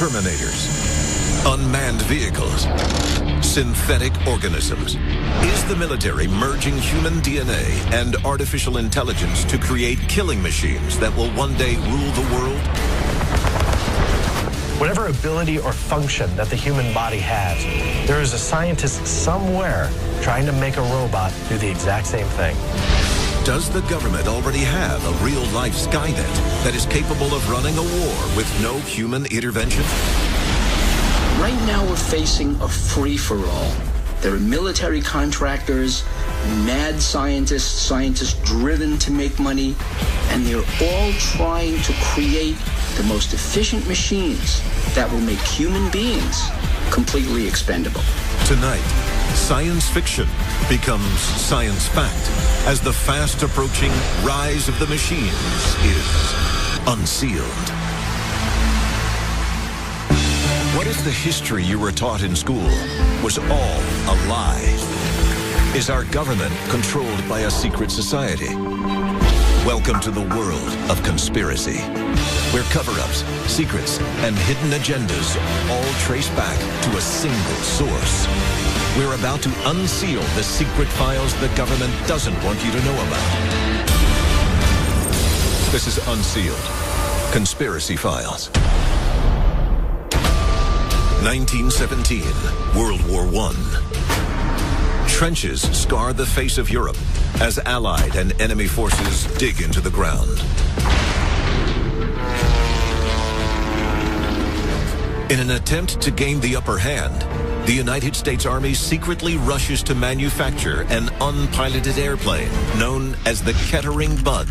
Terminators, unmanned vehicles, synthetic organisms. Is the military merging human DNA and artificial intelligence to create killing machines that will one day rule the world? Whatever ability or function that the human body has, there is a scientist somewhere trying to make a robot do the exact same thing. Does the government already have a real-life Skynet that is capable of running a war with no human intervention? Right now we're facing a free-for-all. There are military contractors, mad scientists driven to make money, and they're all trying to create the most efficient machines that will make human beings completely expendable. Tonight, science fiction becomes science fact as the fast-approaching rise of the machines is unsealed. What if the history you were taught in school was all a lie? Is our government controlled by a secret society? Welcome to the world of conspiracy, where cover-ups, secrets, and hidden agendas all trace back to a single source. We're about to unseal the secret files the government doesn't want you to know about. This is Unsealed. Conspiracy Files. 1917, World War I. Trenches scar the face of Europe as Allied and enemy forces dig into the ground. In an attempt to gain the upper hand, the United States Army secretly rushes to manufacture an unpiloted airplane known as the Kettering Bug.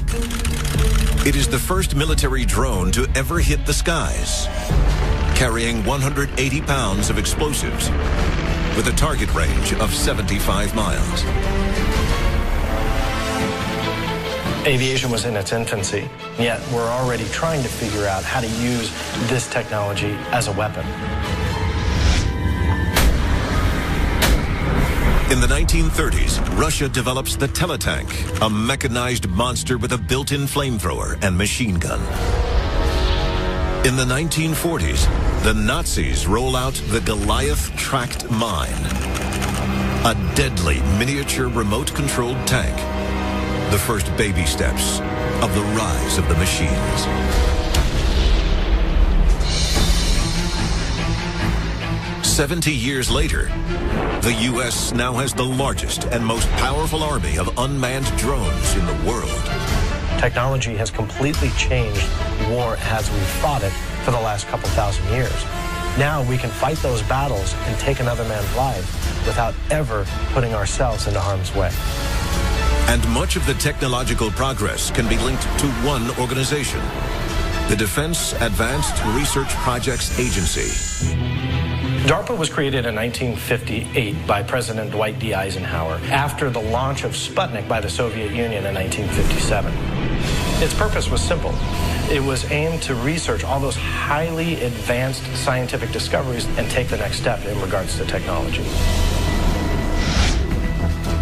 It is the first military drone to ever hit the skies, carrying 180 pounds of explosives with a target range of 75 miles. Aviation was in its infancy, yet we're already trying to figure out how to use this technology as a weapon. In the 1930s, Russia develops the Teletank, a mechanized monster with a built-in flamethrower and machine gun. In the 1940s, the Nazis roll out the Goliath tracked mine, a deadly miniature remote-controlled tank, the first baby steps of the rise of the machines. "70 years later, the U.S. now has the largest and most powerful army of unmanned drones in the world. Technology has completely changed war as we've fought it for the last couple thousand years. Now we can fight those battles and take another man's life without ever putting ourselves into harm's way. And much of the technological progress can be linked to one organization, the Defense Advanced Research Projects Agency. DARPA was created in 1958 by President Dwight D. Eisenhower after the launch of Sputnik by the Soviet Union in 1957. Its purpose was simple. It was aimed to research all those highly advanced scientific discoveries and take the next step in regards to technology.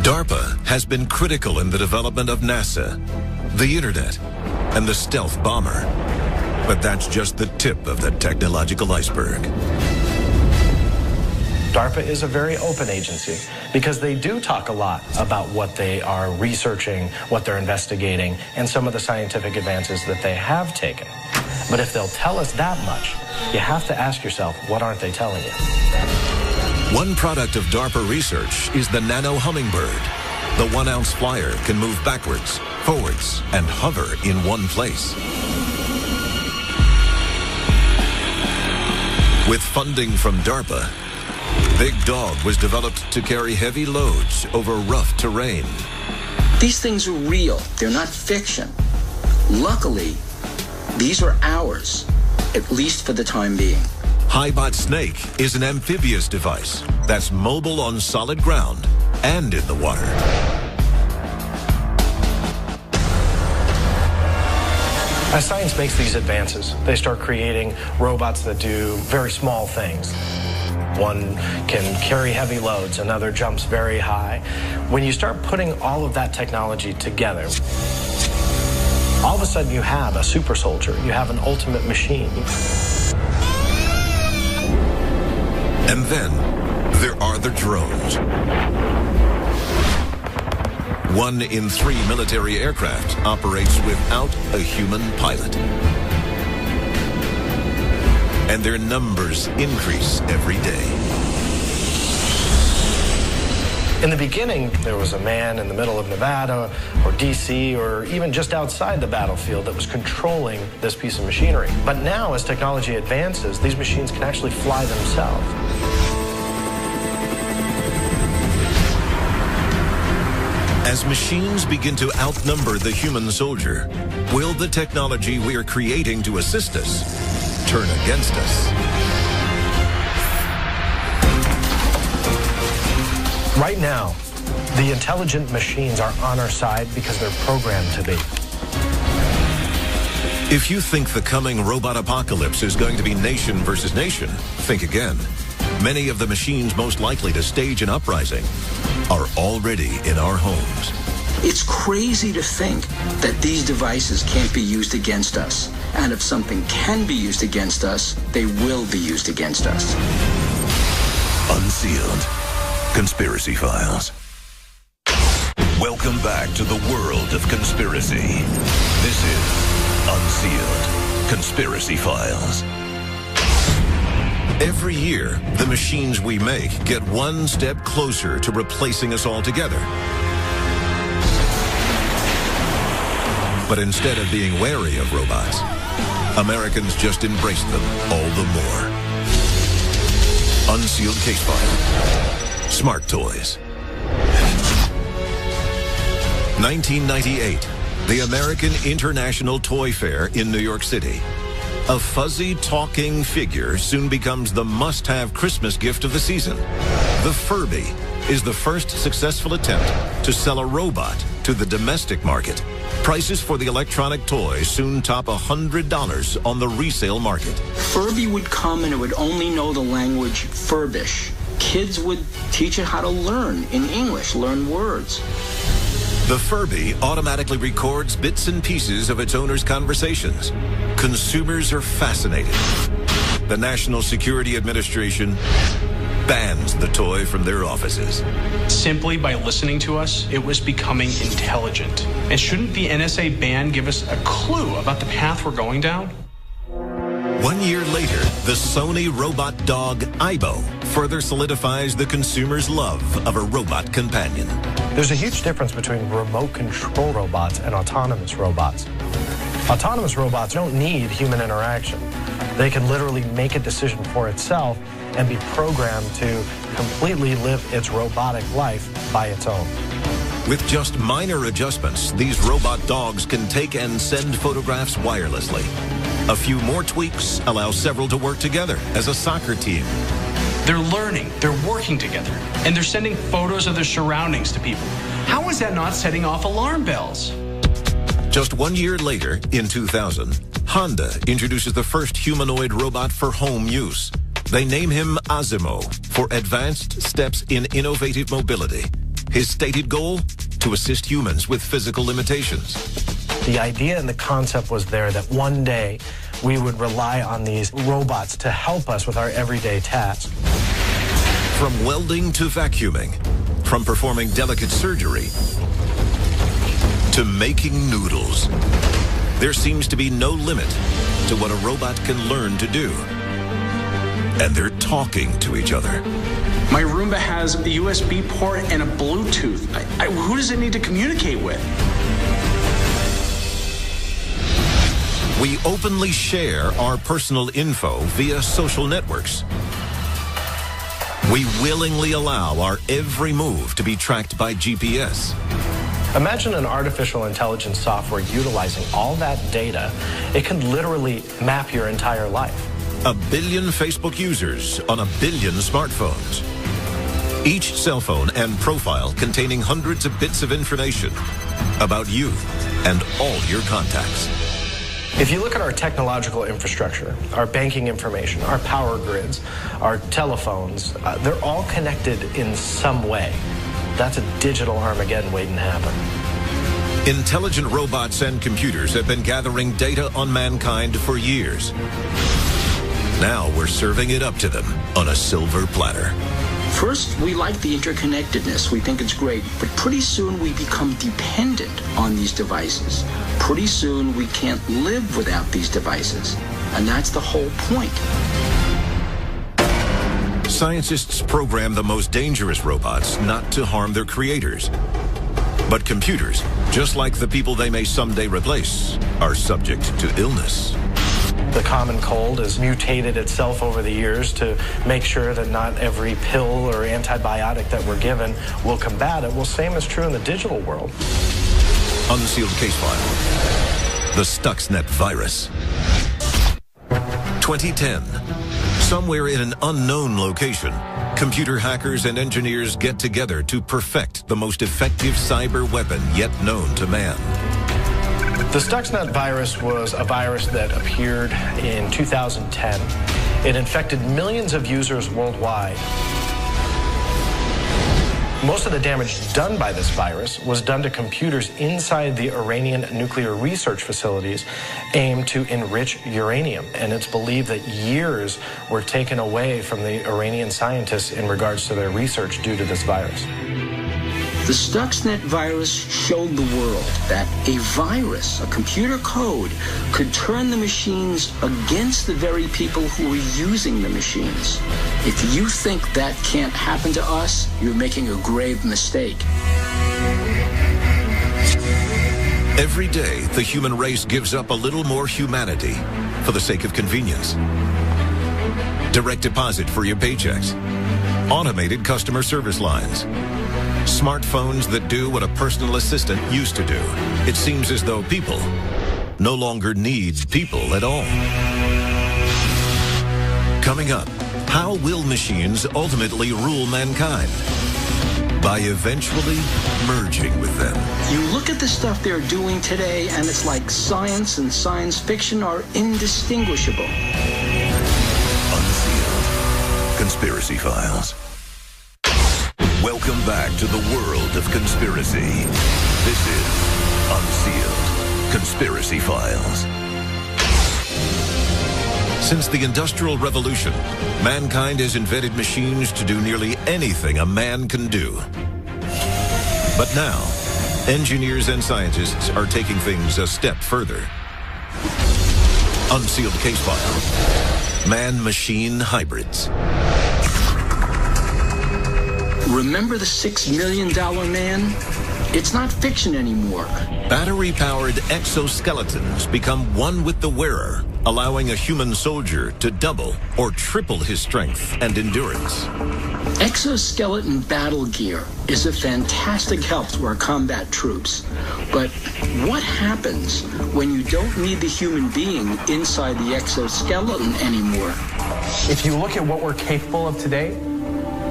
DARPA has been critical in the development of NASA, the internet, and the stealth bomber. But that's just the tip of the technological iceberg. DARPA is a very open agency because they do talk a lot about what they are researching, what they're investigating, and some of the scientific advances that they have taken. But if they'll tell us that much, you have to ask yourself, what aren't they telling you? One product of DARPA research is the Nano Hummingbird. The 1-ounce flyer can move backwards, forwards, and hover in one place. With funding from DARPA, Big Dog was developed to carry heavy loads over rough terrain. These things are real. They're not fiction. Luckily, these are ours, at least for the time being. Highbot Snake is an amphibious device that's mobile on solid ground and in the water. As science makes these advances, they start creating robots that do very small things. One can carry heavy loads, another jumps very high. When you start putting all of that technology together, all of a sudden you have a super soldier, you have an ultimate machine. And then there are the drones. 1 in 3 military aircraft operates without a human pilot. And their numbers increase every day. In the beginning, there was a man in the middle of Nevada or DC or even just outside the battlefield that was controlling this piece of machinery. But now, as technology advances, these machines can actually fly themselves. As machines begin to outnumber the human soldier, will the technology we are creating to assist us turn against us? Right now, the intelligent machines are on our side because they're programmed to be. If you think the coming robot apocalypse is going to be nation versus nation, think again. Many of the machines most likely to stage an uprising are already in our homes. It's crazy to think that these devices can't be used against us. And if something can be used against us, they will be used against us. Unsealed. Conspiracy Files. Welcome back to the world of conspiracy. This is Unsealed Conspiracy Files. Every year, the machines we make get one step closer to replacing us altogether. But instead of being wary of robots, Americans just embrace them all the more. Unsealed Case File. Smart Toys. 1998, the American International Toy Fair in New York City. A fuzzy talking figure soon becomes the must-have Christmas gift of the season. The Furby is the first successful attempt to sell a robot to the domestic market. Prices for the electronic toy soon top $100 on the resale market. Furby would come and it would only know the language Furbish. Kids would teach it how to learn in English, learn words. The Furby automatically records bits and pieces of its owner's conversations. Consumers are fascinated. The National Security Administration bans the toy from their offices. Simply by listening to us, it was becoming intelligent. And shouldn't the NSA ban give us a clue about the path we're going down? 1 year later, the Sony robot dog Aibo further solidifies the consumer's love of a robot companion. There's a huge difference between remote control robots and autonomous robots. Autonomous robots don't need human interaction. They can literally make a decision for itself and be programmed to completely live its robotic life by its own. With just minor adjustments, these robot dogs can take and send photographs wirelessly. A few more tweaks allow several to work together as a soccer team. They're learning, they're working together, and they're sending photos of their surroundings to people. How is that not setting off alarm bells? Just 1 year later, in 2000, Honda introduces the first humanoid robot for home use. They name him Asimo for advanced steps in innovative mobility. His stated goal? To assist humans with physical limitations. The idea and the concept was there that one day we would rely on these robots to help us with our everyday tasks. From welding to vacuuming, from performing delicate surgery to making noodles, there seems to be no limit to what a robot can learn to do. And they're talking to each other. My Roomba has a USB port and a Bluetooth. Who does it need to communicate with? We openly share our personal info via social networks. We willingly allow our every move to be tracked by GPS. Imagine an artificial intelligence software utilizing all that data. It can literally map your entire life. 1 billion Facebook users on 1 billion smartphones. Each cell phone and profile containing hundreds of bits of information about you and all your contacts. If you look at our technological infrastructure, our banking information, our power grids, our telephones, they're all connected in some way. That's a digital Armageddon waiting to happen. Intelligent robots and computers have been gathering data on mankind for years. Now we're serving it up to them on a silver platter. First, we like the interconnectedness. We think it's great. But pretty soon we become dependent on these devices. Pretty soon we can't live without these devices. And that's the whole point. Scientists program the most dangerous robots not to harm their creators. But computers, just like the people they may someday replace, are subject to illness. The common cold has mutated itself over the years to make sure that not every pill or antibiotic that we're given will combat it. Well, same is true in the digital world. Unsealed case file. The Stuxnet virus. 2010. Somewhere in an unknown location, computer hackers and engineers get together to perfect the most effective cyber weapon yet known to man. The Stuxnet virus was a virus that appeared in 2010. It infected millions of users worldwide. Most of the damage done by this virus was done to computers inside the Iranian nuclear research facilities aimed to enrich uranium. And it's believed that years were taken away from the Iranian scientists in regards to their research due to this virus. The Stuxnet virus showed the world that a virus, a computer code, could turn the machines against the very people who were using the machines. If you think that can't happen to us, you're making a grave mistake. Every day, the human race gives up a little more humanity for the sake of convenience. Direct deposit for your paychecks. Automated customer service lines. Smartphones that do what a personal assistant used to do. It seems as though people no longer need people at all. Coming up, how will machines ultimately rule mankind? By eventually merging with them. You look at the stuff they're doing today, and it's like science and science fiction are indistinguishable. Unsealed Conspiracy Files. Welcome back to the world of conspiracy. This is Unsealed Conspiracy Files. Since the Industrial Revolution, mankind has invented machines to do nearly anything a man can do. But now, engineers and scientists are taking things a step further. Unsealed case file. Man-machine hybrids. Remember the $6 million man? It's not fiction anymore. Battery-powered exoskeletons become one with the wearer, allowing a human soldier to double or triple his strength and endurance. Exoskeleton battle gear is a fantastic help to our combat troops. But what happens when you don't need the human being inside the exoskeleton anymore? If you look at what we're capable of today,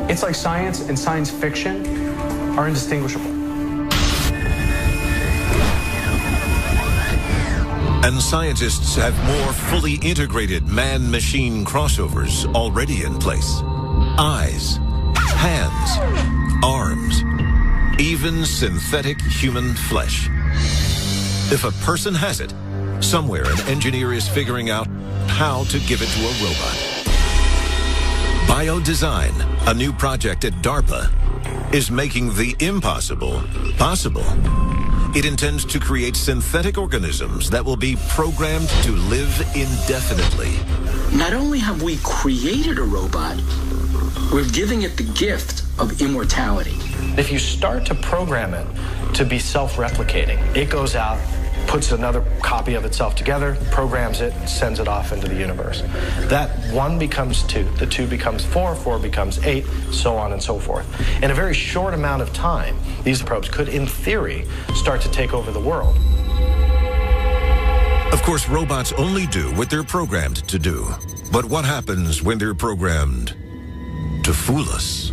it's like science and science fiction are indistinguishable. And scientists have more fully integrated man-machine crossovers already in place. Eyes, hands, arms, even synthetic human flesh. If a person has it, somewhere an engineer is figuring out how to give it to a robot. Biodesign, a new project at DARPA, is making the impossible possible. It intends to create synthetic organisms that will be programmed to live indefinitely. Not only have we created a robot, we're giving it the gift of immortality. If you start to program it to be self-replicating, it goes out, puts another copy of itself together, programs it, sends it off into the universe. That 1 becomes 2, the 2 becomes 4, 4 becomes 8, so on and so forth. In a very short amount of time, these probes could, in theory, start to take over the world. Of course, robots only do what they're programmed to do. But what happens when they're programmed to fool us?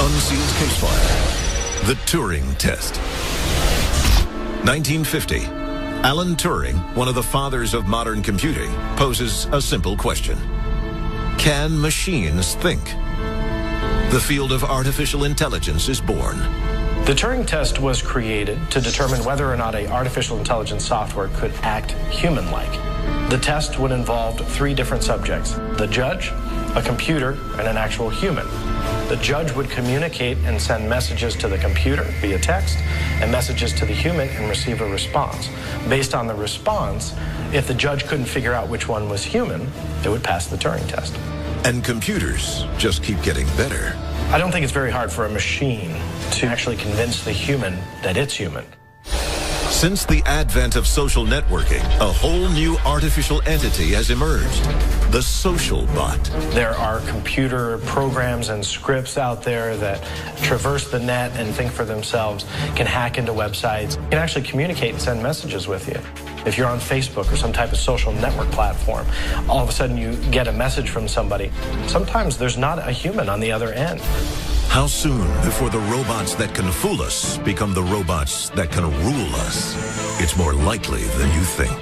Unsealed case file. The Turing test. 1950. Alan Turing, one of the fathers of modern computing, poses a simple question. Can machines think? The field of artificial intelligence is born. The Turing test was created to determine whether or not an artificial intelligence software could act human-like. The test would involve 3 different subjects: the judge, a computer, and an actual human. The judge would communicate and send messages to the computer via text and messages to the human and receive a response. Based on the response, if the judge couldn't figure out which one was human, it would pass the Turing test. And computers just keep getting better. I don't think it's very hard for a machine to actually convince the human that it's human. Since the advent of social networking, a whole new artificial entity has emerged: the social bot. There are computer programs and scripts out there that traverse the net and think for themselves, can hack into websites, can actually communicate and send messages with you. If you're on Facebook or some type of social network platform, all of a sudden you get a message from somebody. Sometimes there's not a human on the other end. How soon before the robots that can fool us become the robots that can rule us? It's more likely than you think.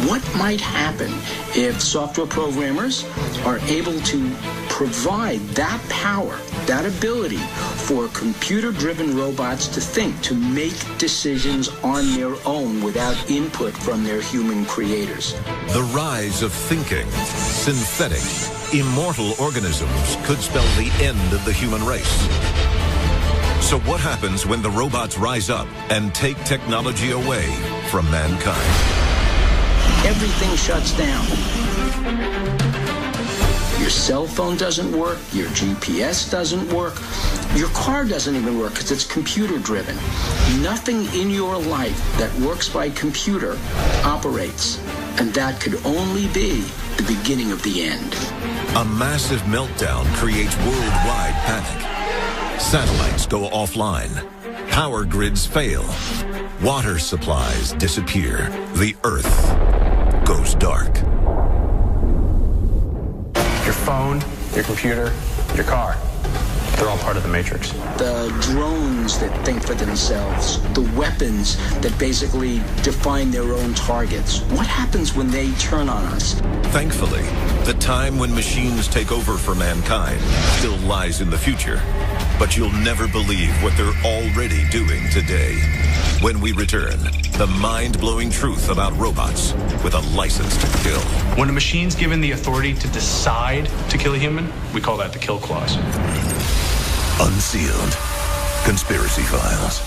What might happen if software programmers are able to provide that power, that ability for computer-driven robots to think, to make decisions on their own without input from their human creators? The rise of thinking, synthetic, immortal organisms could spell the end of the human race. So what happens when the robots rise up and take technology away from mankind? Everything shuts down. Your cell phone doesn't work, your GPS doesn't work, your car doesn't even work because it's computer driven. Nothing in your life that works by computer operates, and that could only be the beginning of the end. A massive meltdown creates worldwide panic. Satellites go offline. Power grids fail. Water supplies disappear. The Earth goes dark. Your phone, your computer, your car, they're all part of the Matrix. The drones that think for themselves, the weapons that basically define their own targets. What happens when they turn on us? Thankfully, the time when machines take over for mankind still lies in the future. But you'll never believe what they're already doing today. When we return, the mind-blowing truth about robots with a license to kill. When a machine's given the authority to decide to kill a human, we call that the kill clause. Unsealed. Conspiracy Files.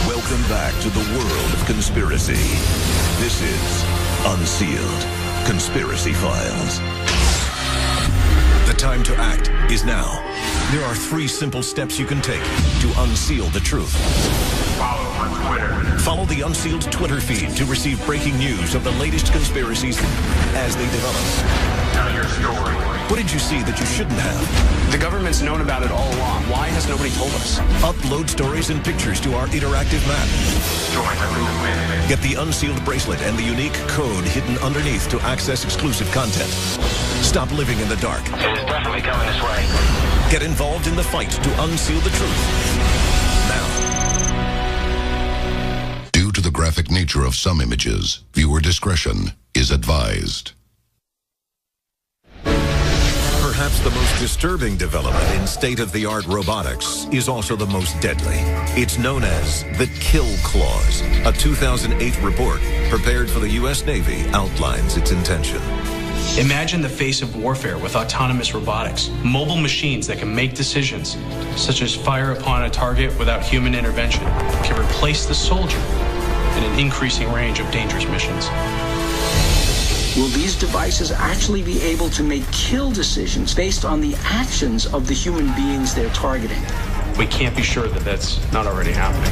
Welcome back to the world of conspiracy. This is Unsealed. Conspiracy Files. The time to act is now. There are 3 simple steps you can take to unseal the truth. Follow on Twitter. Follow the Unsealed Twitter feed to receive breaking news of the latest conspiracies as they develop. Tell your story. What did you see that you shouldn't have? The government's known about it all along. Why has nobody told us? Upload stories and pictures to our interactive map. Join the movement. Get the Unsealed bracelet and the unique code hidden underneath to access exclusive content. Stop living in the dark. It is definitely coming this way. Get involved in the fight to unseal the truth. Now. Due to the graphic nature of some images, viewer discretion is advised. Perhaps the most disturbing development in state-of-the-art robotics is also the most deadly. It's known as the kill clause. A 2008 report prepared for the U.S. Navy outlines its intention. Imagine the face of warfare with autonomous robotics, mobile machines that can make decisions, such as fire upon a target without human intervention, can replace the soldier in an increasing range of dangerous missions. Will these devices actually be able to make kill decisions based on the actions of the human beings they're targeting? We can't be sure that that's not already happening.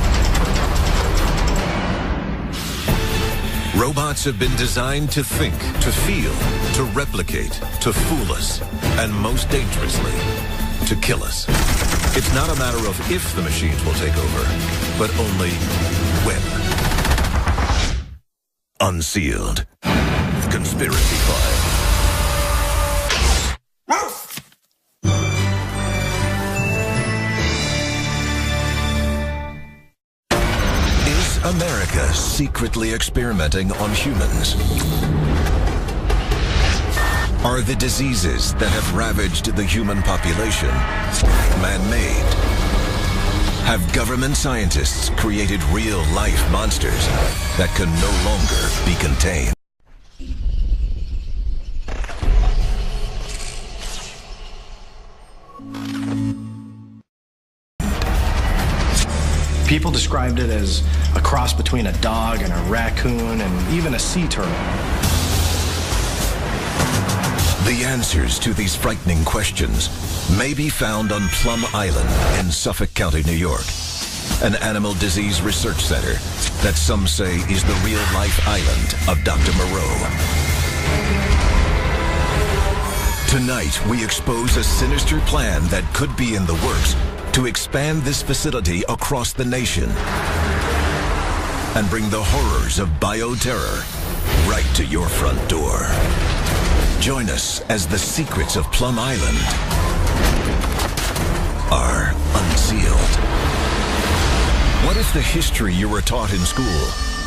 Robots have been designed to think, to feel, to replicate, to fool us, and most dangerously, to kill us. It's not a matter of if the machines will take over, but only when. Unsealed. Conspiracy Files. Is America secretly experimenting on humans? Are the diseases that have ravaged the human population man-made? Have government scientists created real-life monsters that can no longer be contained? People described it as a cross between a dog and a raccoon and even a sea turtle. The answers to these frightening questions may be found on Plum Island in Suffolk County, New York, an animal disease research center that some say is the real-life island of Dr. Moreau. Tonight, we expose a sinister plan that could be in the works to expand this facility across the nation and bring the horrors of bioterror right to your front door. Join us as the secrets of Plum Island are unsealed. What if the history you were taught in school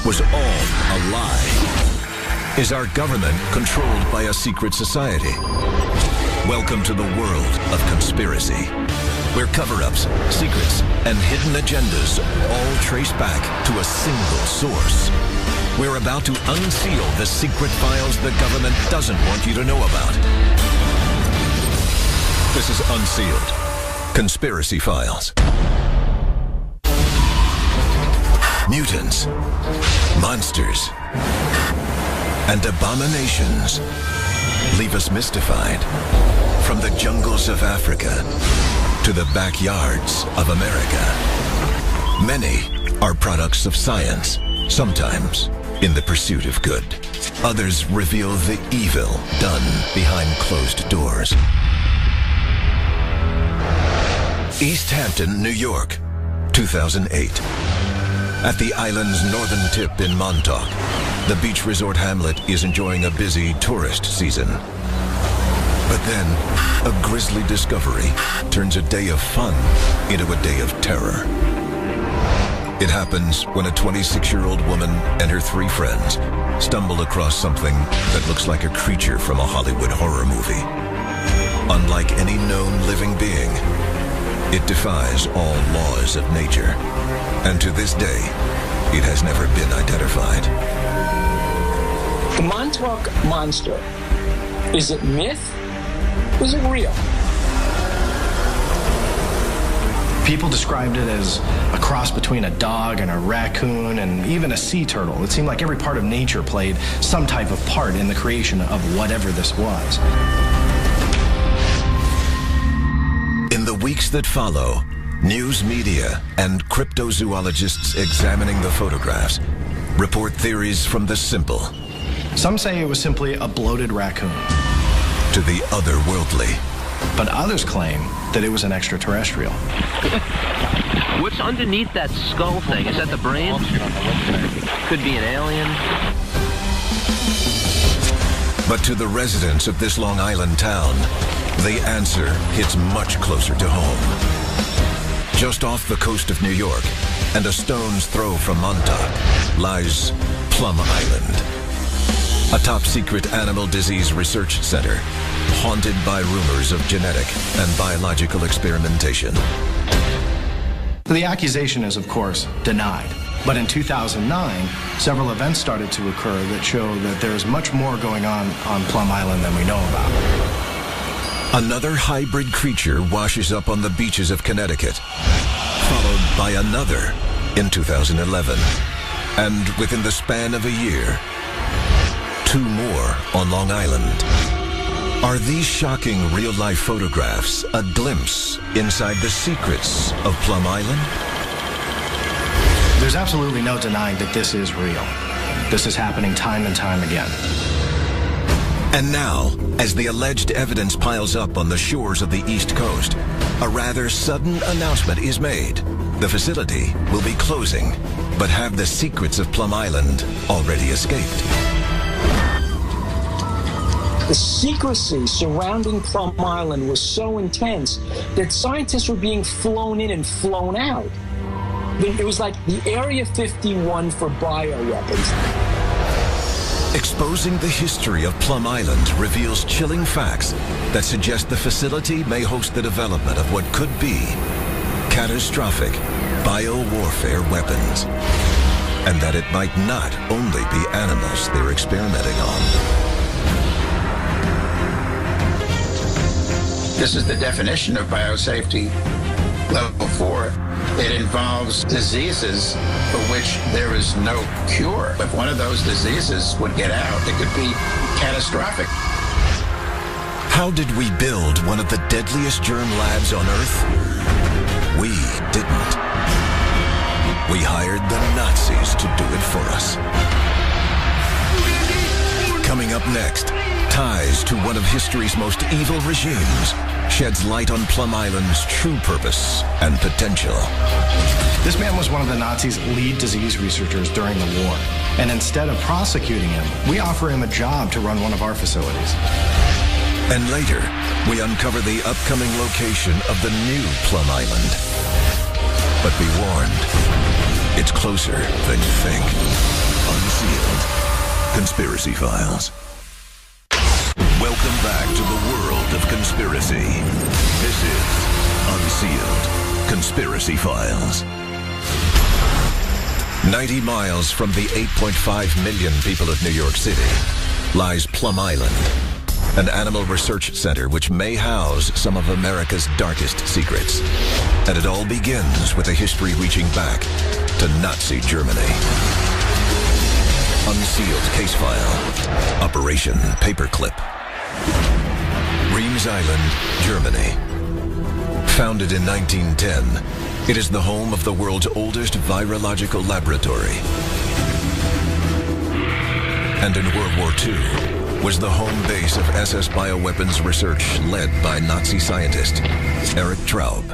was all a lie? Is our government controlled by a secret society? Welcome to the world of conspiracy, where cover-ups, secrets, and hidden agendas all trace back to a single source. We're about to unseal the secret files the government doesn't want you to know about. This is Unsealed Conspiracy Files. Mutants, monsters, and abominations leave us mystified. From the jungles of Africa to the backyards of America. Many are products of science, sometimes in the pursuit of good. Others reveal the evil done behind closed doors. East Hampton, New York, 2008. At the island's northern tip in Montauk, the beach resort hamlet is enjoying a busy tourist season. But then, a grisly discovery turns a day of fun into a day of terror. It happens when a 26-year-old woman and her 3 friends stumble across something that looks like a creature from a Hollywood horror movie. Unlike any known living being, it defies all laws of nature. And to this day, it has never been identified. The Montauk Monster, is it myth? Was it real? People described it as a cross between a dog and a raccoon and even a sea turtle. It seemed like every part of nature played some type of part in the creation of whatever this was. In the weeks that follow, news media and cryptozoologists examining the photographs report theories from the simple Some say it was simply a bloated raccoon, to the otherworldly. but others claim that it was an extraterrestrial. What's underneath that skull thing? Is that the brain? Could be an alien. But to the residents of this Long Island town, the answer hits much closer to home. Just off the coast of New York, and a stone's throw from Montauk, lies Plum Island, a top-secret animal disease research center, haunted by rumors of genetic and biological experimentation. The accusation is, of course, denied. But in 2009, several events started to occur that show that there is much more going on Plum Island than we know about. Another hybrid creature washes up on the beaches of Connecticut, followed by another in 2011. And within the span of a year, 2 more on Long Island. Are these shocking real-life photographs a glimpse inside the secrets of Plum Island? There's absolutely no denying that this is real. This is happening time and time again. And now, as the alleged evidence piles up on the shores of the East Coast, a rather sudden announcement is made. The facility will be closing, but have the secrets of Plum Island already escaped? The secrecy surrounding Plum Island was so intense that scientists were being flown in and flown out. It was like the Area 51 for bioweapons. Exposing the history of Plum Island reveals chilling facts that suggest the facility may host the development of what could be catastrophic biowarfare weapons. And that it might not only be animals they're experimenting on. This is the definition of biosafety level 4. It involves diseases for which there is no cure. If one of those diseases would get out, it could be catastrophic. How did we build one of the deadliest germ labs on Earth? We didn't. We hired the Nazis to do it for us. Coming up next, ties to one of history's most evil regimes sheds light on Plum Island's true purpose and potential. This man was one of the Nazis' lead disease researchers during the war. And instead of prosecuting him, we offer him a job to run one of our facilities. And later, we uncover the upcoming location of the new Plum Island. But be warned, it's closer than you think. Unsealed. Conspiracy Files. Welcome back to the world of conspiracy. This is Unsealed. Conspiracy Files. 90 miles from the 8.5 million people of New York City lies Plum Island, an animal research center which may house some of America's darkest secrets. And it all begins with a history reaching back to Nazi Germany. Unsealed case file. Operation Paperclip. Reims Island, Germany. Founded in 1910, it is the home of the world's oldest virological laboratory. And in World War II, was the home base of SS bioweapons research led by Nazi scientist Erich Traub.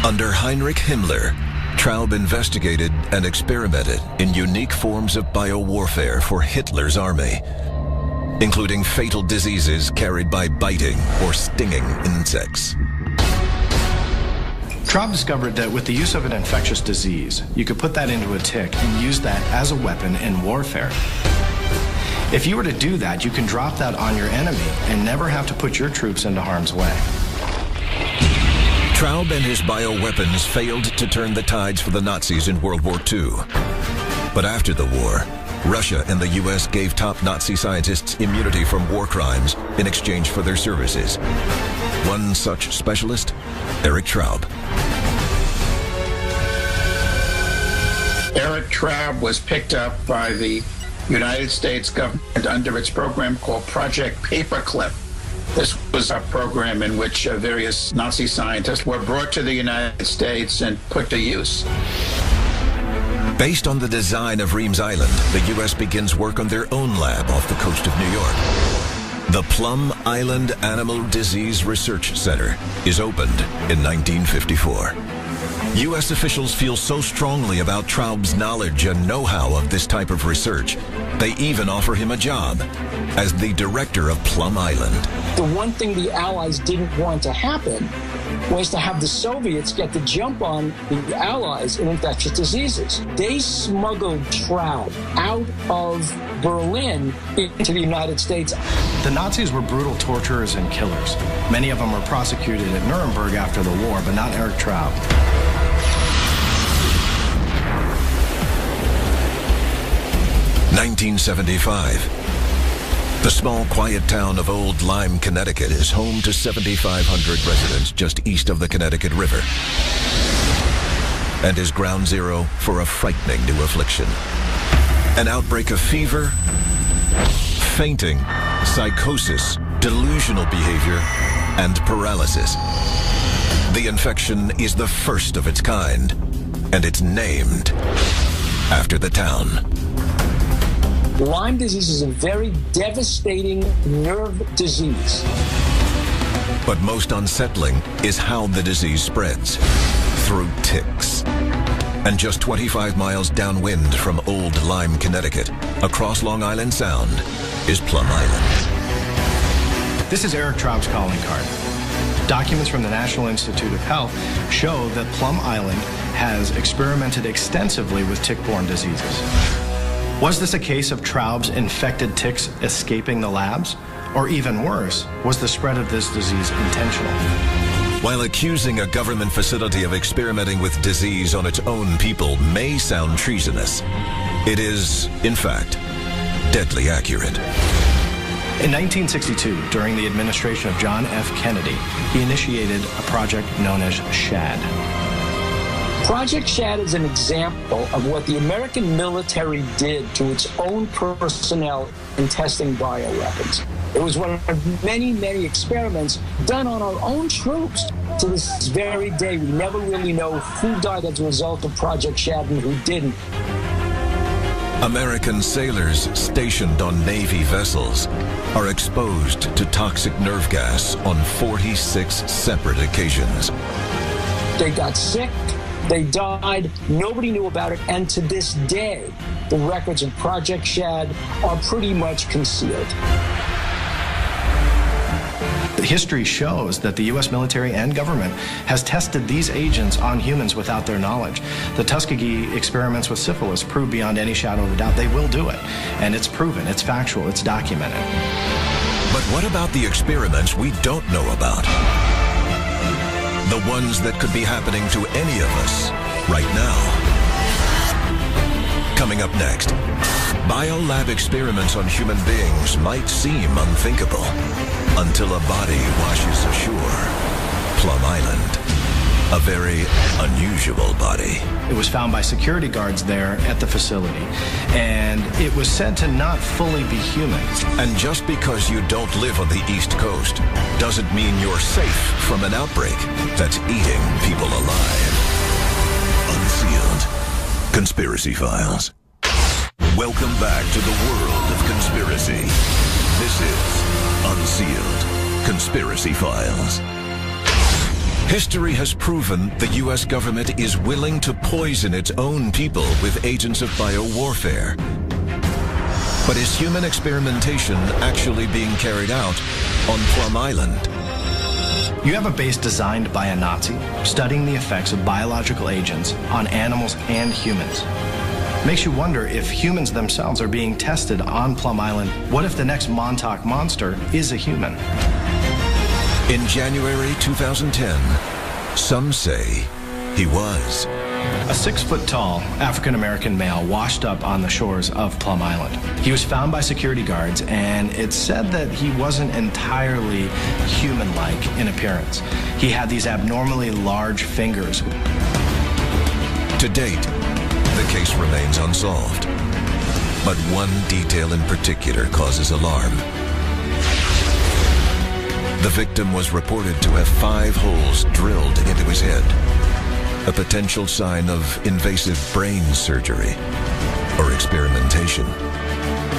Under Heinrich Himmler, Traub investigated and experimented in unique forms of biowarfare for Hitler's army, including fatal diseases carried by biting or stinging insects. Traub discovered that with the use of an infectious disease, you could put that into a tick and use that as a weapon in warfare. If you were to do that, you can drop that on your enemy and never have to put your troops into harm's way. Traub and his bioweapons failed to turn the tides for the Nazis in World War II. But after the war, Russia and the U.S. gave top Nazi scientists immunity from war crimes in exchange for their services. One such specialist, Erich Traub. Erich Traub was picked up by the United States government under its program called Project Paperclip. This was a program in which various Nazi scientists were brought to the United States and put to use. Based on the design of Reims Island, the U.S. begins work on their own lab off the coast of New York. The Plum Island Animal Disease Research Center is opened in 1954. U.S. officials feel so strongly about Traub's knowledge and know-how of this type of research, they even offer him a job as the director of Plum Island. The one thing the Allies didn't want to happen was to have the Soviets get the jump on the Allies in infectious diseases. They smuggled Traub out of Berlin into the United States. The Nazis were brutal torturers and killers. Many of them were prosecuted at Nuremberg after the war, but not Erich Traub. (1975). The small, quiet town of Old Lyme, Connecticut is home to 7,500 residents just east of the Connecticut River and is ground zero for a frightening new affliction. An outbreak of fever, fainting, psychosis, delusional behavior, and paralysis. The infection is the first of its kind, and it's named after the town. Lyme disease is a very devastating nerve disease. But most unsettling is how the disease spreads, through ticks. And just 25 miles downwind from Old Lyme, Connecticut, across Long Island Sound, is Plum Island. This is Erich Traub's calling card. Documents from the National Institute of Health show that Plum Island has experimented extensively with tick-borne diseases. Was this a case of Traub's infected ticks escaping the labs? Or even worse, was the spread of this disease intentional? While accusing a government facility of experimenting with disease on its own people may sound treasonous, it is, in fact, deadly accurate. In 1962, during the administration of John F. Kennedy, he initiated a project known as SHAD. Project SHAD is an example of what the American military did to its own personnel in testing bioweapons. It was one of many, many experiments done on our own troops. To this very day, we never really know who died as a result of Project SHAD and who didn't. American sailors stationed on Navy vessels are exposed to toxic nerve gas on 46 separate occasions. They got sick, they died, nobody knew about it, and to this day, the records of Project SHAD are pretty much concealed. History shows that the U.S. military and government has tested these agents on humans without their knowledge. The Tuskegee experiments with syphilis prove beyond any shadow of a doubt they will do it. And it's proven, it's factual, it's documented. But what about the experiments we don't know about? The ones that could be happening to any of us right now. Coming up next, biolab experiments on human beings might seem unthinkable until a body washes ashore. Plum Island, a very unusual body. It was found by security guards there at the facility, and it was said to not fully be human. And just because you don't live on the East Coast doesn't mean you're safe from an outbreak that's eating people alive. Unsealed Conspiracy Files. Welcome back to the world of conspiracy. This is Unsealed Conspiracy Files. History has proven the U.S. government is willing to poison its own people with agents of biowarfare. But is human experimentation actually being carried out on Plum Island? You have a base designed by a Nazi studying the effects of biological agents on animals and humans. Makes you wonder if humans themselves are being tested on Plum Island. What if the next Montauk monster is a human? In January 2010, some say he was. A 6-foot-tall African-American male washed up on the shores of Plum Island. He was found by security guards, and it's said that he wasn't entirely human-like in appearance. He had these abnormally large fingers. To date, the case remains unsolved. But one detail in particular causes alarm. The victim was reported to have 5 holes drilled into his head, a potential sign of invasive brain surgery or experimentation.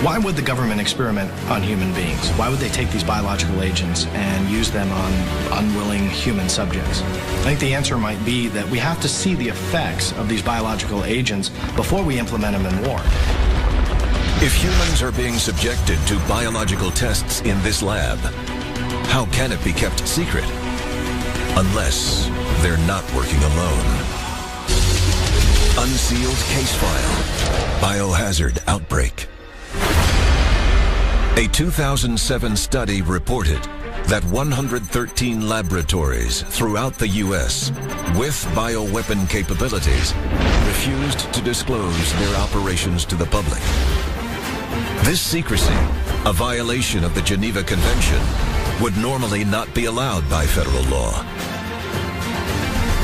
Why would the government experiment on human beings? Why would they take these biological agents and use them on unwilling human subjects? I think the answer might be that we have to see the effects of these biological agents before we implement them in war. If humans are being subjected to biological tests in this lab, how can it be kept secret? Unless they're not working alone. Unsealed case file. Biohazard outbreak. A 2007 study reported that 113 laboratories throughout the U.S. with bioweapon capabilities refused to disclose their operations to the public. This secrecy, a violation of the Geneva Convention, would normally not be allowed by federal law.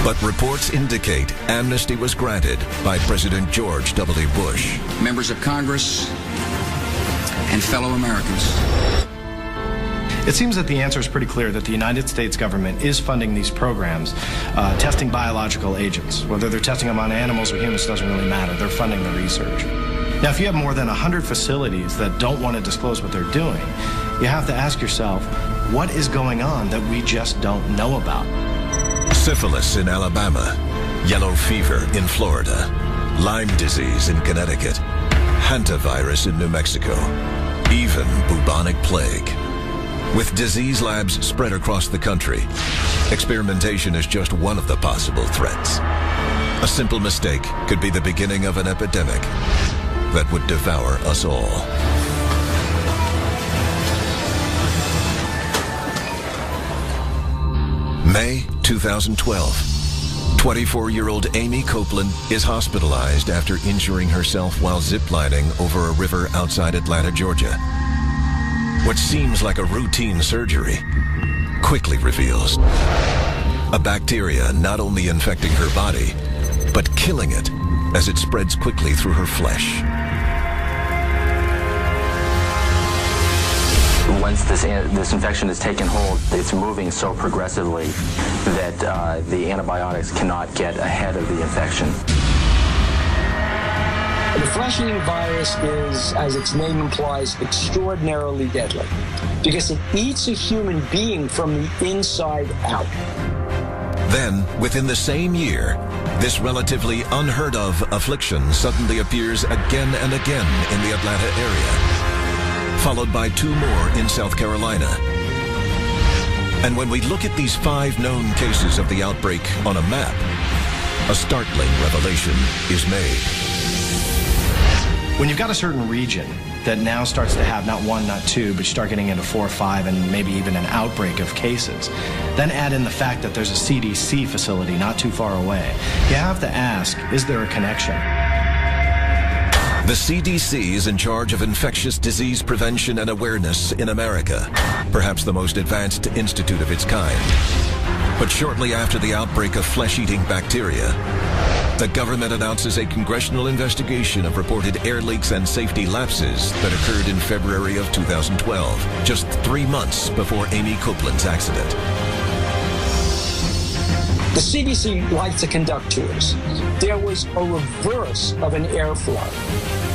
But reports indicate amnesty was granted by President George W. Bush. Members of Congress and fellow Americans. It seems that the answer is pretty clear that the United States government is funding these programs, testing biological agents. Whether they're testing them on animals or humans doesn't really matter. They're funding the research. Now, if you have more than 100 facilities that don't want to disclose what they're doing, you have to ask yourself, what is going on that we just don't know about? Syphilis in Alabama, yellow fever in Florida, Lyme disease in Connecticut, hantavirus in New Mexico, even bubonic plague. With disease labs spread across the country, experimentation is just one of the possible threats. A simple mistake could be the beginning of an epidemic that would devour us all. May 2012. 24-year-old Amy Copeland is hospitalized after injuring herself while ziplining over a river outside Atlanta, Georgia. What seems like a routine surgery quickly reveals a bacteria not only infecting her body, but killing it as it spreads quickly through her flesh. Once this infection has taken hold, it's moving so progressively that the antibiotics cannot get ahead of the infection. The flesh-eating virus is, as its name implies, extraordinarily deadly because it eats a human being from the inside out. Then, within the same year, this relatively unheard of affliction suddenly appears again and again in the Atlanta area, followed by 2 more in South Carolina. And when we look at these 5 known cases of the outbreak on a map, a startling revelation is made. When you've got a certain region that now starts to have not 1, not 2, but you start getting into 4 or 5 and maybe even an outbreak of cases, then add in the fact that there's a CDC facility not too far away, you have to ask, is there a connection? The CDC is in charge of infectious disease prevention and awareness in America, perhaps the most advanced institute of its kind. But shortly after the outbreak of flesh-eating bacteria, the government announces a congressional investigation of reported air leaks and safety lapses that occurred in February of 2012, just 3 months before Amy Copeland's accident. The CDC liked to conduct tours. There was a reverse of an airflow.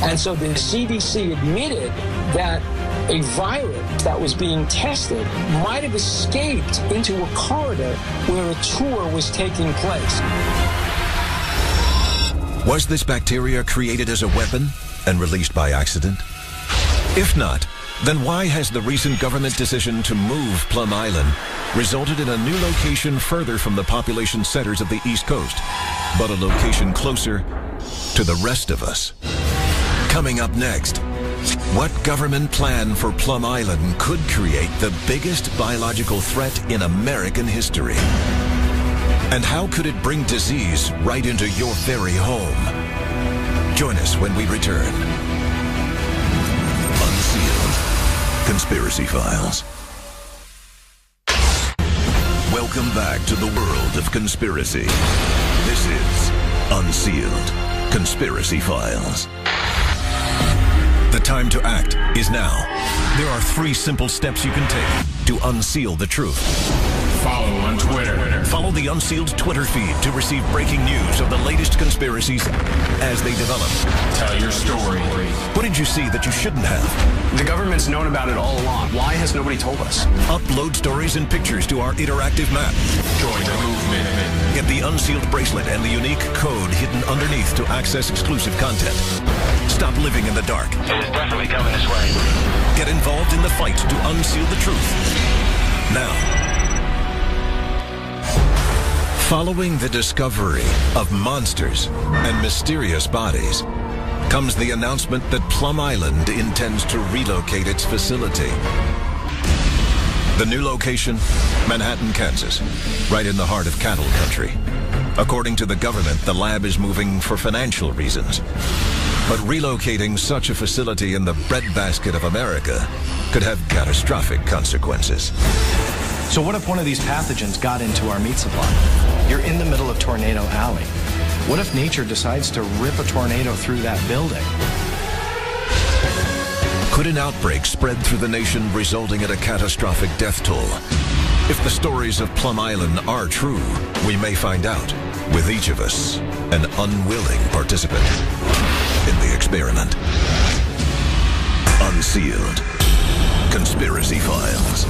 And so the CDC admitted that a virus that was being tested might have escaped into a corridor where a tour was taking place. Was this bacteria created as a weapon and released by accident? If not, then why has the recent government decision to move Plum Island resulted in a new location further from the population centers of the East Coast, but a location closer to the rest of us? Coming up next, what government plan for Plum Island could create the biggest biological threat in American history? And how could it bring disease right into your very home? Join us when we return. Unsealed Conspiracy Files. Welcome back to the world of conspiracy. This is Unsealed Conspiracy Files. The time to act is now. There are 3 simple steps you can take to unseal the truth. Follow on Twitter. Follow the Unsealed Twitter feed to receive breaking news of the latest conspiracies as they develop. Tell your story. What did you see that you shouldn't have? The government's known about it all along. Why has nobody told us? Upload stories and pictures to our interactive map. Join the movement. Get the Unsealed bracelet and the unique code hidden underneath to access exclusive content. Stop living in the dark. It is definitely coming this way. Get involved in the fight to unseal the truth. Now. Following the discovery of monsters and mysterious bodies comes the announcement that Plum Island intends to relocate its facility. The new location, Manhattan, Kansas, right in the heart of cattle country. According to the government, the lab is moving for financial reasons. But relocating such a facility in the breadbasket of America could have catastrophic consequences. So what if one of these pathogens got into our meat supply? You're in the middle of Tornado Alley. What if nature decides to rip a tornado through that building? Could an outbreak spread through the nation, resulting in a catastrophic death toll? If the stories of Plum Island are true, we may find out, with each of us, an unwilling participant in the experiment. Unsealed Conspiracy Files.